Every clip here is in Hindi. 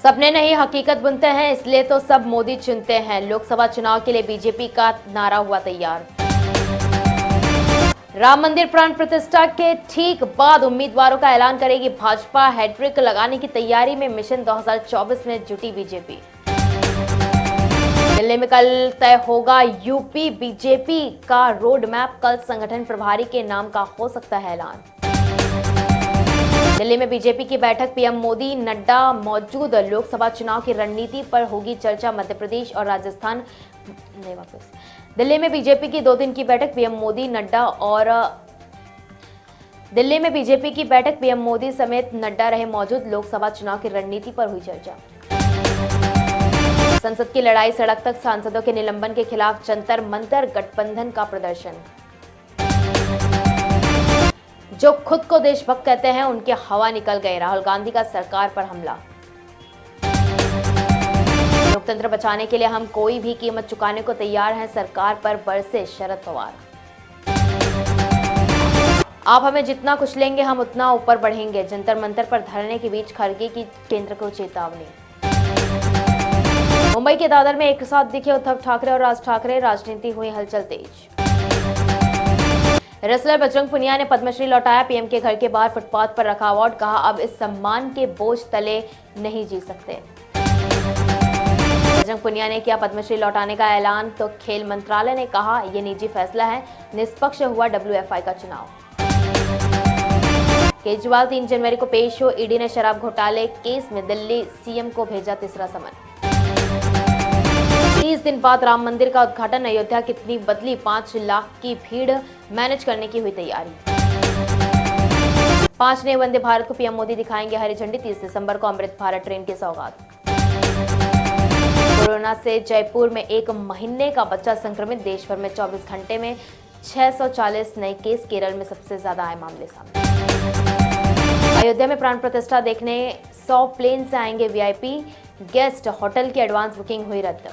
सपने नहीं हकीकत बुनते हैं, इसलिए तो सब मोदी चुनते हैं। लोकसभा चुनाव के लिए बीजेपी का नारा हुआ तैयार। राम मंदिर प्राण प्रतिष्ठा के ठीक बाद उम्मीदवारों का ऐलान करेगी भाजपा। हैट्रिक लगाने की तैयारी में मिशन 2024 में जुटी बीजेपी। दिल्ली में कल तय होगा यूपी बीजेपी का रोड मैप। कल संगठन प्रभारी के नाम का हो सकता है ऐलान। दिल्ली में बीजेपी की बैठक, पीएम मोदी नड्डा मौजूद। लोकसभा चुनाव की रणनीति पर होगी चर्चा। मध्य प्रदेश और राजस्थान दिल्ली में बीजेपी की 2 दिन की बैठक, पीएम मोदी नड्डा और दिल्ली में बीजेपी की बैठक, पीएम मोदी समेत नड्डा रहे मौजूद। लोकसभा चुनाव की रणनीति पर हुई चर्चा। संसद की लड़ाई सड़क तक, सांसदों के निलंबन के खिलाफ जंतर मंतर गठबंधन का प्रदर्शन। जो खुद को देशभक्त कहते हैं उनके हवा निकल गए। राहुल गांधी का सरकार पर हमला। लोकतंत्र बचाने के लिए हम कोई भी कीमत चुकाने को तैयार हैं, सरकार पर बरसे शरद पवार। आप हमें जितना कुचलेंगे हम उतना ऊपर बढ़ेंगे। जंतर मंतर पर धरने के बीच खड़गे की केंद्र को चेतावनी। मुंबई के दादर में एक साथ दिखे उद्धव ठाकरे और राज ठाकरे, राजनीति हुई हलचल तेज। रेसलर बजरंग पुनिया ने पद्मश्री लौटाया। पीएम के घर के बाहर फुटपाथ पर रखा अवार्ड, कहा अब इस सम्मान के बोझ तले नहीं जी सकते। बजरंग पुनिया ने किया पद्मश्री लौटाने का ऐलान, तो खेल मंत्रालय ने कहा यह निजी फैसला है, निष्पक्ष हुआ WFI का चुनाव। केजरीवाल 3 जनवरी को पेश हो। ईडी ने शराब घोटाले केस में दिल्ली सीएम को भेजा तीसरा समन। 30 दिन बाद राम मंदिर का उद्घाटन, अयोध्या कितनी बदली, 5 लाख की भीड़ मैनेज करने की हुई तैयारी। 5 नए वंदे भारत को पीएम मोदी दिखाएंगे हरी झंडी। 30 दिसंबर को अमृत भारत ट्रेन की सौगात। कोरोना से जयपुर में 1 महीने का बच्चा संक्रमित। देश भर में 24 घंटे में 640 नए केस। केरल में सबसे ज्यादा आए मामले सामने। अयोध्या में प्राण प्रतिष्ठा देखने 100 प्लेन से आएंगे वीआईपी गेस्ट। होटल की एडवांस बुकिंग हुई रद्द।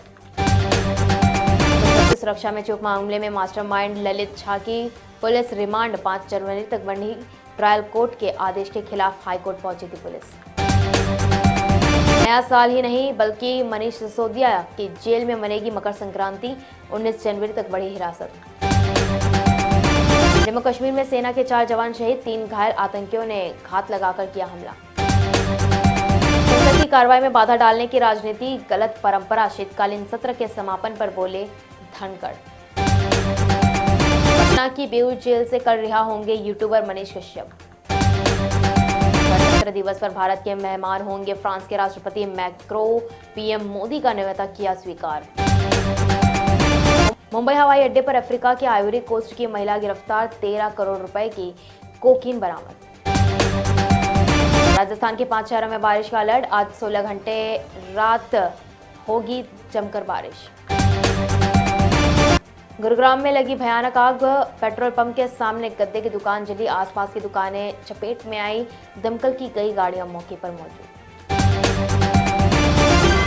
सुरक्षा में चूक मामले में मास्टरमाइंड ललित झा की पुलिस रिमांड। 5 जनवरी तक बढ़ी ट्रायल। कोर्ट के आदेश के खिलाफ हाईकोर्ट पहुंची थी पुलिस। नया साल ही नहीं बल्कि मनीष सिसोदिया की जेल में मनेगी मकर संक्रांति। 19 जनवरी तक बढ़ी हिरासत। जम्मू कश्मीर में सेना के 4 जवान शहीद, 3 घायल। आतंकियों ने घात लगाकर किया हमला। संसद की कार्रवाई में बाधा डालने की राजनीति गलत परंपरा। शीतकालीन सत्र के समापन पर बोले धनखड़। पटना की बेऊर जेल से कल रिहा होंगे यूट्यूबर मनीष कश्यप। गणतंत्र दिवस पर भारत के मेहमान होंगे फ्रांस के राष्ट्रपति मैक्रो। पीएम मोदी का न्योता किया स्वीकार। मुंबई हवाई अड्डे पर अफ्रीका के आइवरी कोस्ट की महिला गिरफ्तार। 13 करोड़ रुपए की कोकीन बरामद। राजस्थान के 5 शहरों में बारिश का अलर्ट। आज 16 घंटे रात होगी जमकर बारिश। गुरुग्राम में लगी भयानक आग। पेट्रोल पंप के सामने गद्दे की दुकान जली। आसपास की दुकानें चपेट में आई। दमकल की कई गाड़ियां मौके पर मौजूद।